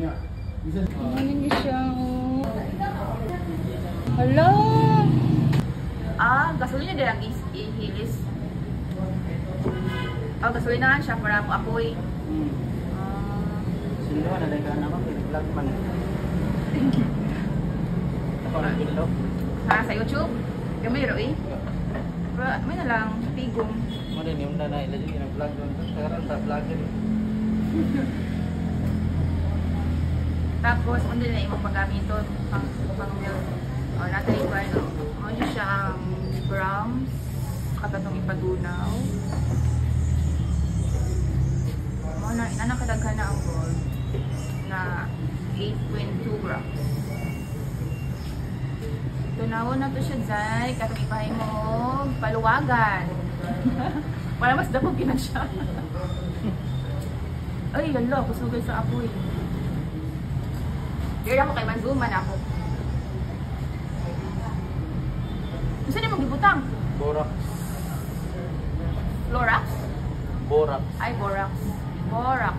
Ano niya siya? Hello! Gasolina din ang ihilis. Gasolinahan siya para apoy. Sino na dahil ka naman, pinag-vlog man. Ako na pinilo. Sa YouTube? Gamay ro eh. Pero may na lang, tigong. Mo din yung nanay, lagi nag-vlog doon. Sekarang sa vlog din. Tapos, ano din na imong paggamito pang milk. Natin ba, no? Ano siya ang grams, katatong ipadunaw. Nanakadaghan na ang gold na 8.2 grams. Tunawon na to siya, Zay. Katong ipahay mo, paluwagan. Para mas dapog na siya. Ay, lalo, kusugay sa apoy. Here ako kay Manzuman ako. Gusto niyo magibutang? Borax. Florax? Borax. Ay, borax. Borax.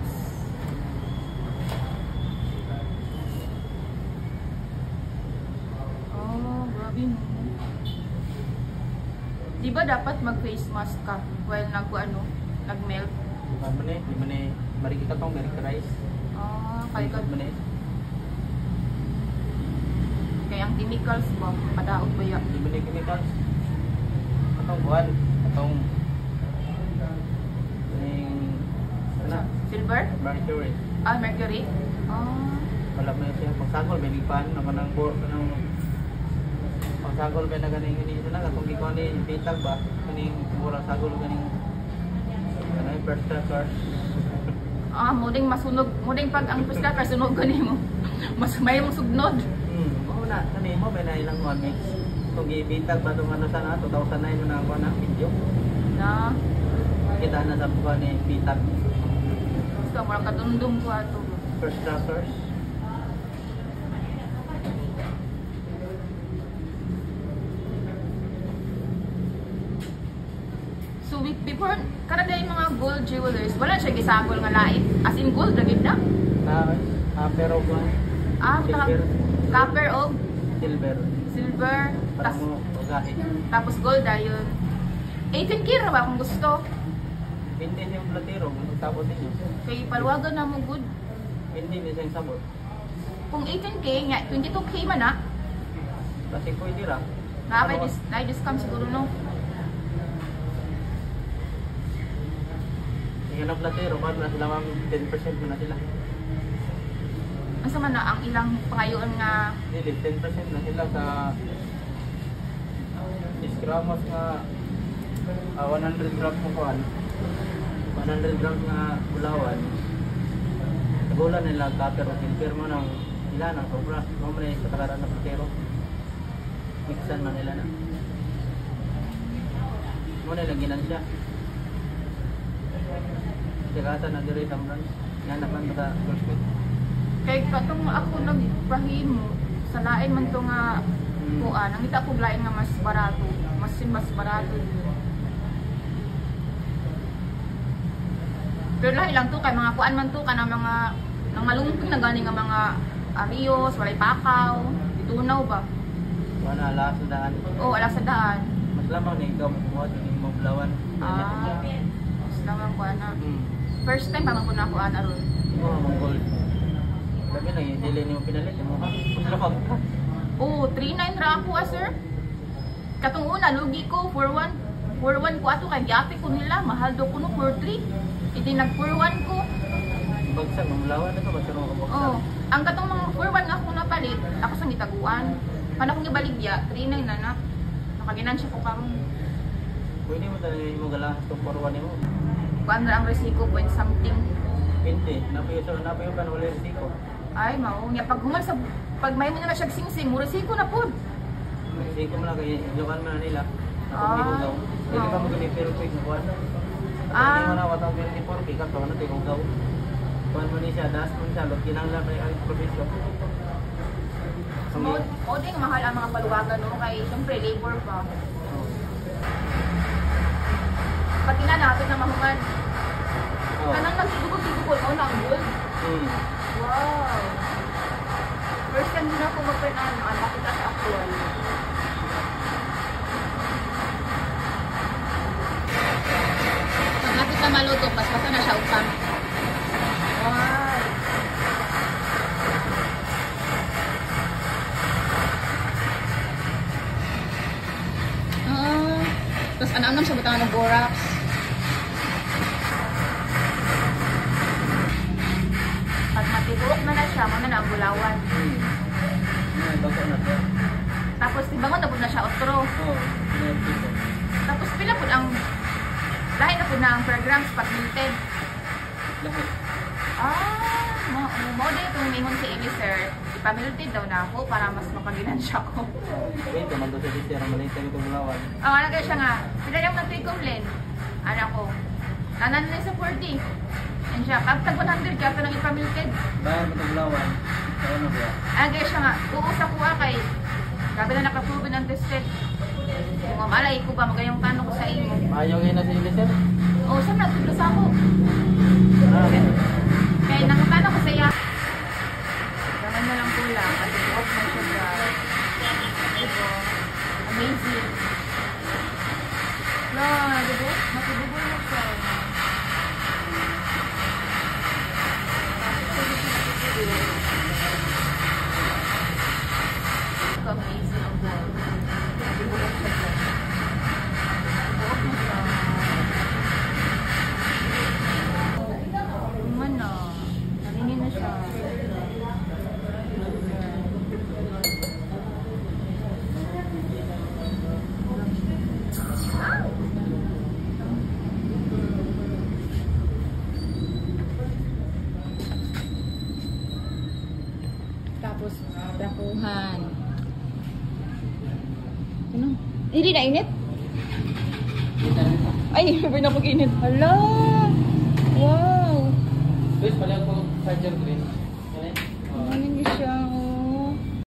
Oh, grabe no. Di ba dapat mag-face mask ka while nag-melt? Di man eh, marikita tong merikarize. Kaya ang chemicals ba? Padaot ba yan? Di man eh chemicals. Atong buwan. Atong Silver? mercury. Mercury? Wala mo siya. Pagsagol, may lipan. Pagsagol, may naganing hindi na. Kung ikaw ni bitag ba? Kaning murang sagol, kaning first tracker. Muding masunog. Muding pag ang first tracker, sunog ka mo. Mas may mong sugnod. Oo na. Kanin mo, may nailang one mix. Kung ibitag ba itong ano sana, 2009 mo na ako na video. Na? Kita na sa buka ni bitag. Gusto, murang kadundong ko ato. First trackers. So before, karada yung mga gold jewelers, wala siya gisagol nga lain. As in gold, lagid na? Copper o ba? Silver. Copper o? Silver. Tapos gold ayun. 18K ra ba kung gusto? Hindi yung platero, tapos ninyo. Kay paluwagan na mo good. Hindi niya siyang sabot. Kung 18K, nga 22K man na. Kasi pwede ra. Na-discount siguro no. Yung na platero, kahit na sila 10% mo na sila. Asa man na ang ilang pangayoon nga Hindi, 10% na sila sa 10 gramos nga 100 grams mo kuhan. 100 grams nga bulawan. Nagulan nila copper o silver mo ng ilan ang sobra. Mo man sa takaran na platero. Mixan man nila na. Mo nila ginansya. Sigatan na diri tamran. Yan naman bata first week. kay katong ako nagpahimo sa lain man to nga kuan, nangita ko lain nga mas barato, mas barato. Pero lahi lang to kay mga kuan man to kanang mga nangalungkot na gani nga mga arios, walay pakaw, itunaw ba? Wala alas sa daan. Alas sa daan. Mas lamang ni ikaw mo yung mga bulawan. Mas lamang kuan na. First time pa man ko na kuan aron. Mga gold. Sabi na yung dili niyo pinalit mo ha. Lamang ka. 3.9 ra ako sir. Katong una lugi ko 4.1 ko ato kay giapik ko nila, mahal do kuno 4.3. Iti nag 4.1 ko. Bagsak ng bulawan na to basta mo kabagsak. Ang katong mga 4.1 nga ako napalit, ako sa gitaguan. Paano kong gibaligya, 3.9 na na. Nakaginansya ko karon. Pwede mo talaga yung mga galahas itong porwan mo. Kuan ra ang resiko point something. Hindi, napayo ka na wala yung siko. Ay, mao nya pag human sa pag may mo na siya singsing, mo resiko na pud. Siko mo lang kaya ilukan mo na nila. Napag-ilugaw. Hindi ka mag-pero quick na kuwan. Hindi mo na watang pero ni Porky ka to, ano tilugaw. Kuwan mo ni siya, das mo siya, lot kinanglan na yung provision. O din mahal ang mga paluwagan no kay syempre labor pa. Pati na natin na mahuman. Kanang nagtugod-tugod mo na ang gold. Wow! First time din ako magpinaan, makita sa actual. Pagkapit na maluto, paspasa na siya upang. Wow! Tapos anam-anam siya butangan ng borax. Pag matibok na siya, muna na ang bulawan. Bako na siya. Tapos tibangon na po na siya otro. Oo, piso. Tapos pila po ang lahi na po na ang per grams pag melted. Lahat. Mo din itong mingon si Amy sir. Ipamelted daw na ako para mas mapaginansya ko. Wait, man doon sa disya, malita ko itong bulawan. Ano kaya siya nga, sila yung nagtigom len. Ano ko, tanan na sa 40. And siya, kapag 100 kaya ito nang ipamilted. Bayan mo itong bulawan, sa ano ba? Kaya siya nga, uusap ko kay, gabi na nakaproven ng tested. Kung malay ko ba, magayong tanong ko sa imo. Ayaw ngayon na si Eliezer? Oo, saan nagtuglas ako? Kaya nakatanong ko sa iya. Naman na lang pula, kasi buot na siya guys. Diba? Amazing. No, diba? Matibugol na siya. Amazing ang buot. Matibugol na siya guys. Buot na siya. Man na. Nalingin na siya. Tapos, dakuhan. Ano? Hindi na init? Ay, may napag-init. Hala! Wow! Wait, pala ako charger green. Ano niya siya?